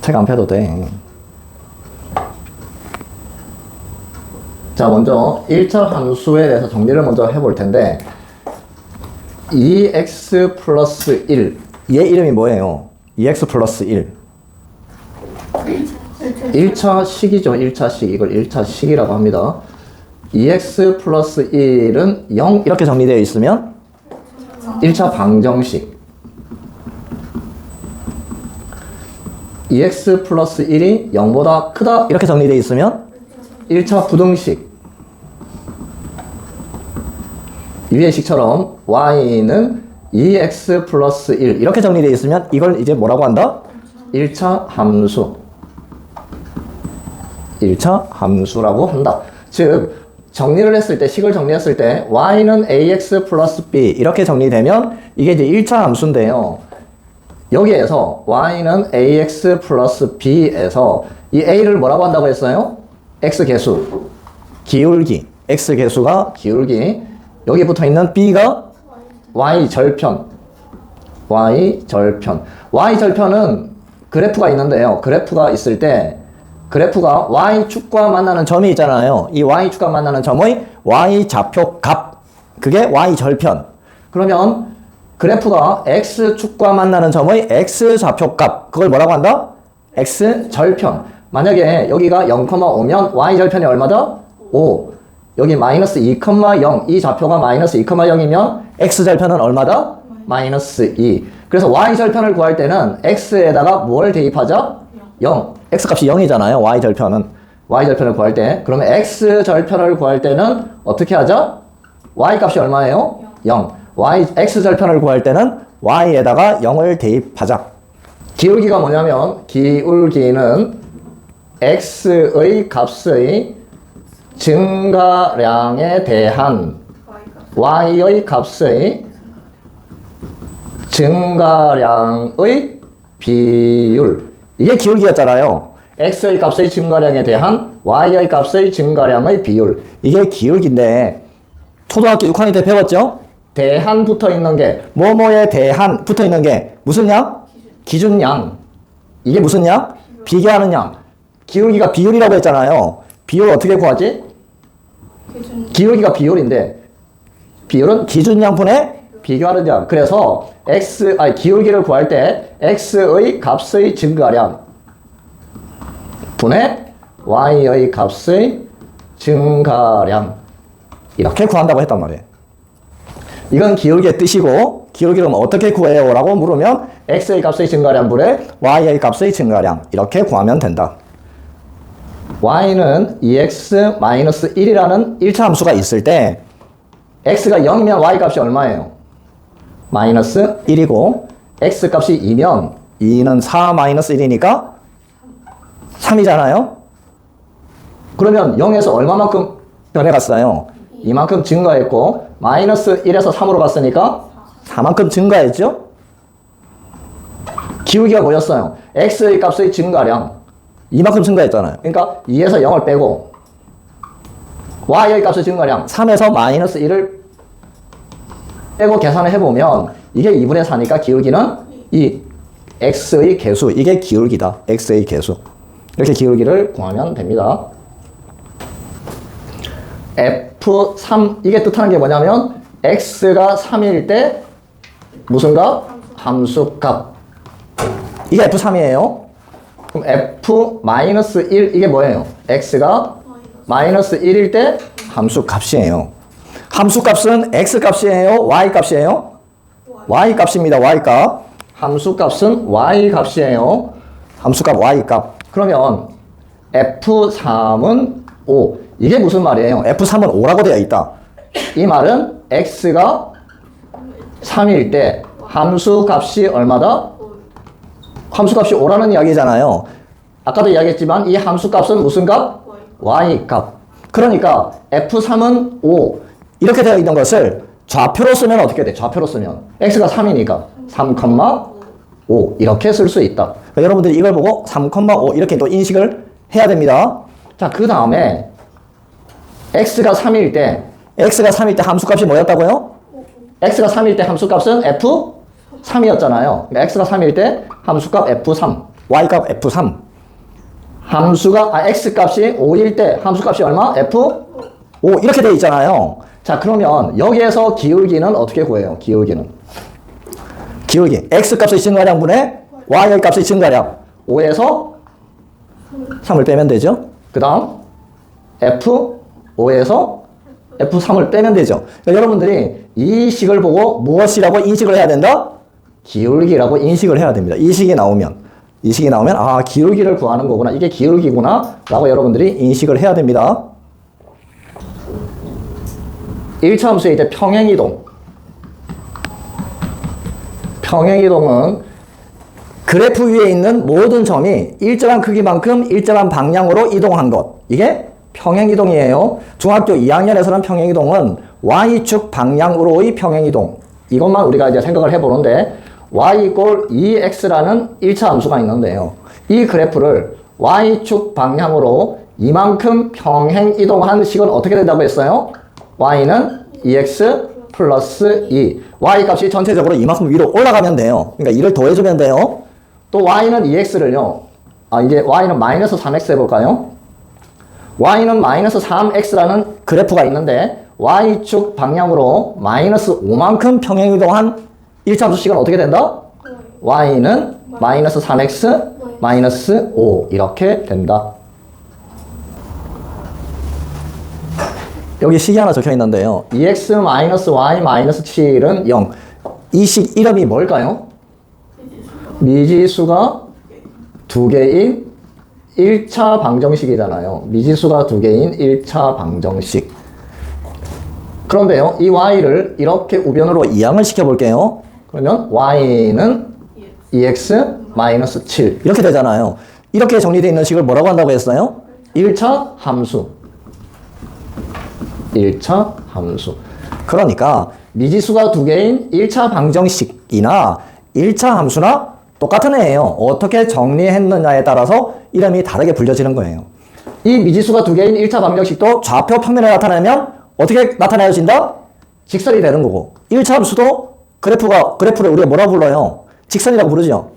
책 안 펴도 돼. 자, 먼저 1차 함수에 대해서 정리를 먼저 해볼 텐데 2x 플러스 1 얘 이름이 뭐예요? 2x 플러스 1 1차 식이죠. 1차 식. 이걸 1차 식이라고 합니다. 2x 플러스 1은 0 이렇게 정리되어 있으면 1차 방정식. 2x 플러스 1이 0보다 크다 이렇게 정리되어 있으면 1차 부등식. 위의 식처럼 y는 2x 플러스 1 이렇게 정리되어 있으면 이걸 이제 뭐라고 한다? 1차 함수. 1차 함수라고 한다. 즉 정리를 했을 때, 식을 정리했을 때 y는 ax 플러스 b 이렇게 정리되면 이게 이제 1차 함수인데요. 여기에서 y는 ax 플러스 b에서 이 a를 뭐라고 한다고 했어요? x 개수, 기울기. x 개수가 기울기. 여기 붙어 있는 b가 y 절편. y 절편. y 절편은 그래프가 있는데요. 그래프가 있을 때 그래프가 y축과 만나는 점이 있잖아요. 이 y축과 만나는 점의 y좌표 값. 그게 y절편. 그러면 그래프가 x축과 만나는 점의 x좌표 값. 그걸 뭐라고 한다? x절편. 만약에 여기가 0,5면 y절편이 얼마다? 5. 여기 마이너스 2,0. 이 좌표가 마이너스 2,0이면 x절편은 얼마다? 마이너스 2. 그래서 y절편을 구할 때는 x에다가 뭘 대입하자? 0. x값이 0이잖아요. y절편은. y절편을 구할 때. 그러면 x절편을 구할 때는 어떻게 하자? y값이 얼마예요? 0. x절편을 구할 때는 y에다가 0을 대입하자. 기울기가 뭐냐면 기울기는 x의 값의 증가량에 대한 y의 값의 증가량의 비율. 이게 기울기였잖아요. x의 값의 증가량에 대한 y의 값의 증가량의 비율. 이게 기울기인데 초등학교 6학년 때 배웠죠? 대한 붙어 있는 게 뭐뭐에 대한 붙어 있는 게 무슨 양? 기준양. 이게 무슨 양? 비교하는 양. 기울기가 비율이라고 했잖아요. 비율 어떻게 구하지? 기울기가 비율인데 비율은 기준양분의 비교하는 양. 그래서 기울기를 구할 때 x의 값의 증가량 분의 y의 값의 증가량 이렇게 구한다고 했단 말이에요. 이건 기울기의 뜻이고 기울기를 어떻게 구해요? 라고 물으면 x의 값의 증가량 분의 y의 값의 증가량 이렇게 구하면 된다. y는 2x-1이라는 1차 함수가 있을 때 x가 0이면 y 값이 얼마예요? 마이너스 1이고 x 값이 2면 2는 4-1이니까 3이잖아요? 그러면 0에서 얼마만큼 변해갔어요? 이만큼 증가했고 마이너스 1에서 3으로 갔으니까 4만큼 증가했죠? 기울기가 뭐였어요? x의 값의 증가량 이만큼 증가했잖아요. 그러니까 2에서 0을 빼고 y의 값의 증가량 3에서 마이너스 1을 빼고 계산을 해보면 이게 2분의 4니까 기울기는 이 x의 개수 이게 기울기다. x의 개수 이렇게 기울기를 구하면 됩니다. F3 이게 뜻하는 게 뭐냐면 x가 3일 때 무슨 값? 함수값. 이게 F3이에요. 그럼 F-1 이게 뭐예요? x가 마이너스 1일 때 함수값이에요. 함수값은 x값이에요? y값이에요? y값입니다. y값. 함수값은 y값이에요. 함수값 y값. 그러면 F3은 5. 이게 무슨 말이에요? F3은 5라고 되어 있다. 이 말은 x가 3일 때 함수값이 얼마다? 함수값이 5라는 이야기잖아요. 아까도 이야기했지만 이 함수값은 무슨 값? y값. 그러니까 F3은 5. 이렇게 되어 있는 것을 좌표로 쓰면 어떻게 돼? 좌표로 쓰면 x가 3이니까 3,5 이렇게 쓸 수 있다. 그러니까 여러분들이 이걸 보고 3,5 이렇게 또 인식을 해야 됩니다. 자, 그 다음에 x가 3일 때 함수값이 뭐였다고요? x가 3일 때 함수값은 F3이었잖아요. 그러니까 x가 3일 때 함수값 F3. y값 f3. 함수가, x값이 5일 때 함수값이 얼마? f5 이렇게 돼 있잖아요. 자, 그러면 여기에서 기울기는 어떻게 구해요? 기울기. x값의 증가량분의 y값의 증가량. 5에서 3을 빼면 되죠. 그 다음 f5에서 f3을 빼면 되죠. 그러니까 여러분들이 이 식을 보고 무엇이라고 인식을 해야 된다? 기울기라고 인식을 해야 됩니다. 이 식이 나오면 아, 기울기를 구하는 거구나. 이게 기울기구나 라고 여러분들이 인식을 해야 됩니다. 1차 함수의 이제 평행이동. 평행이동은 그래프 위에 있는 모든 점이 일정한 크기만큼 일정한 방향으로 이동한 것. 이게 평행이동이에요. 중학교 2학년에서는 평행이동은 y축 방향으로의 평행이동. 이것만 우리가 이제 생각을 해보는데 y 이꼴 2x라는 1차 함수가 있는데요. 이 그래프를 y축 방향으로 이만큼 평행이동한 식은 어떻게 된다고 했어요? y는 2x 플러스 2. y 값이 전체적으로 이만큼 위로 올라가면 돼요. 그러니까 2를 더해주면 돼요. 또 y는 2x를요. 이제 y는 마이너스 3x 해볼까요? y는 마이너스 3x라는 그래프가 있는데 y축 방향으로 마이너스 5만큼 평행이동한 1차 함수식은 어떻게 된다? y는 마이너스 3x 마이너스 5 이렇게 된다. 여기 식이 하나 적혀 있는데요. 2x 마이너스 y 마이너스 7은 0. 이 식 이름이 뭘까요? 미지수가 두 개인 1차 방정식이잖아요. 미지수가 두 개인 1차 방정식. 그런데요, 이 y를 이렇게 우변으로 이항을 시켜볼게요. 그러면 y는 2x 마이너스 7 이렇게 되잖아요. 이렇게 정리되어 있는 식을 뭐라고 한다고 했어요? 1차 함수. 1차 함수. 그러니까 미지수가 두 개인 1차 방정식이나 1차 함수나 똑같은 애예요. 어떻게 정리했느냐에 따라서 이름이 다르게 불려지는 거예요. 이 미지수가 두 개인 1차 방정식도 좌표 평면에 나타나면 어떻게 나타내진다? 직선이 되는 거고 1차 함수도 그래프를 우리가 뭐라고 불러요? 직선이라고 부르죠.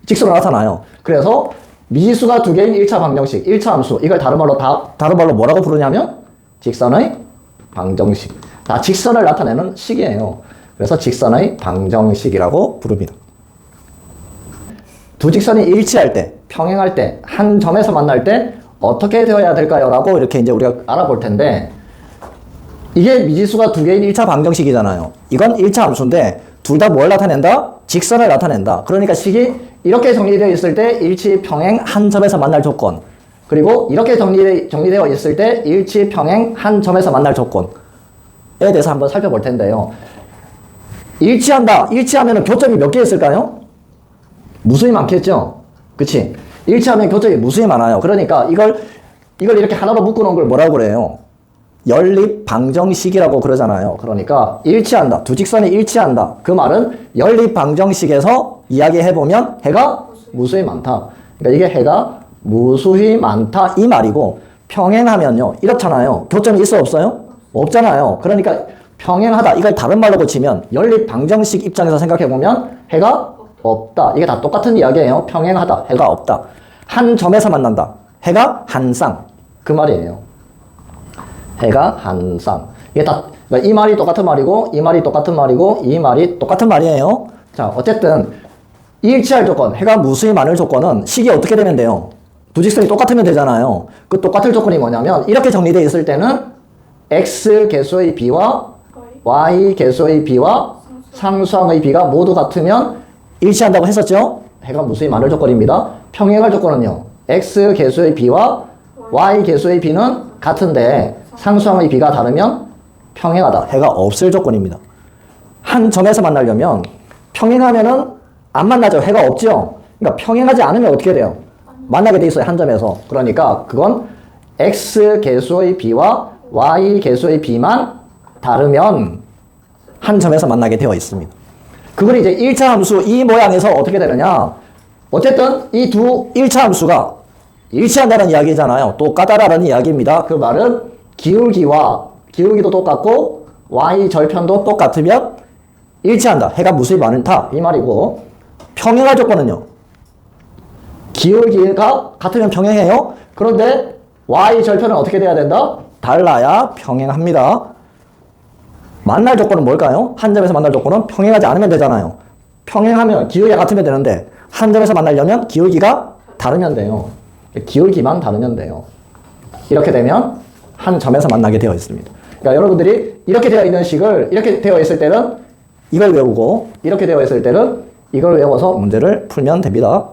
직선으로 나타나요. 그래서 미지수가 두 개인 1차 방정식, 1차 함수 이걸 다른 말로 뭐라고 부르냐면 직선의 방정식. 다 직선을 나타내는 식이에요. 그래서 직선의 방정식이라고 부릅니다. 두 직선이 일치할 때, 평행할 때, 한 점에서 만날 때 어떻게 되어야 될까요? 라고 이렇게 이제 우리가 알아볼 텐데 이게 미지수가 두 개인 1차 방정식이잖아요. 이건 1차 함수인데 둘 다 뭘 나타낸다? 직선을 나타낸다. 그러니까 식이 이렇게 정리되어 있을 때 일치 평행 한 점에서 만날 조건. 그리고 이렇게 정리되어 있을 때 일치 평행 한 점에서 만날 조건에 대해서 한번 살펴볼 텐데요. 일치하면 교점이 몇 개 있을까요? 무수히 많겠죠? 그치? 일치하면 교점이 무수히 많아요. 그러니까 이걸 이렇게 하나로 묶어놓은 걸 뭐라고 그래요? 연립 방정식이라고 그러잖아요. 그러니까 일치한다. 두 직선이 일치한다. 그 말은 연립 방정식에서 이야기해보면 해가 무수히 많다. 그러니까 이게 해가 무수히 많다 이 말이고 평행하면요. 이렇잖아요. 교점이 있어 없어요? 없잖아요. 그러니까 평행하다. 이걸 다른 말로 고치면 연립 방정식 입장에서 생각해보면 해가 없다. 이게 다 똑같은 이야기예요. 평행하다. 해가 없다. 한 점에서 만난다. 해가 한 쌍. 그 말이에요. 해가 한 쌍. 이게 다, 그러니까 이 말이 똑같은 말이고, 이 말이 똑같은 말이고, 이 말이 똑같은 말이에요. 자, 어쨌든, 일치할 조건, 해가 무수히 많을 조건은 식이 어떻게 되면 돼요? 두 직선이 똑같으면 되잖아요. 그 똑같을 조건이 뭐냐면, 이렇게 정리되어 있을 때는 x 개수의 b와 y 개수의 b와 상수항의 b가 모두 같으면 일치한다고 했었죠? 해가 무수히 많을 조건입니다. 평행할 조건은요. x 개수의 b와 y 개수의 b는 같은데 상수항의 b가 다르면 평행하다. 해가 없을 조건입니다. 한 점에서 만나려면 평행하면은 안 만나죠. 해가 없죠. 그러니까 평행하지 않으면 어떻게 돼요? 만나게 돼 있어요. 한 점에서. 그러니까 그건 x 개수의 b와 y 개수의 b만 다르면 한 점에서 만나게 되어 있습니다. 그걸 이제 1차 함수 이 모양에서 어떻게 되느냐. 어쨌든 이 두 1차 함수가 일치한다는 이야기잖아요. 똑같다라는 이야기입니다. 그 말은 기울기도 똑같고 y 절편도 똑같으면 일치한다. 해가 무수히 많다. 이 말이고 평행할 조건은요. 기울기가 같으면 평행해요. 그런데 y 절편은 어떻게 돼야 된다? 달라야 평행합니다. 만날 조건은 뭘까요? 한 점에서 만날 조건은 평행하지 않으면 되잖아요. 평행하면 기울기가 같으면 되는데 한 점에서 만나려면 기울기가 다르면 돼요. 기울기만 다르면 돼요. 이렇게 되면 한 점에서 만나게 되어 있습니다. 그러니까 여러분들이 이렇게 되어 있는 식을 이렇게 되어 있을 때는 이걸 외우고 이렇게 되어 있을 때는 이걸 외워서 문제를 풀면 됩니다.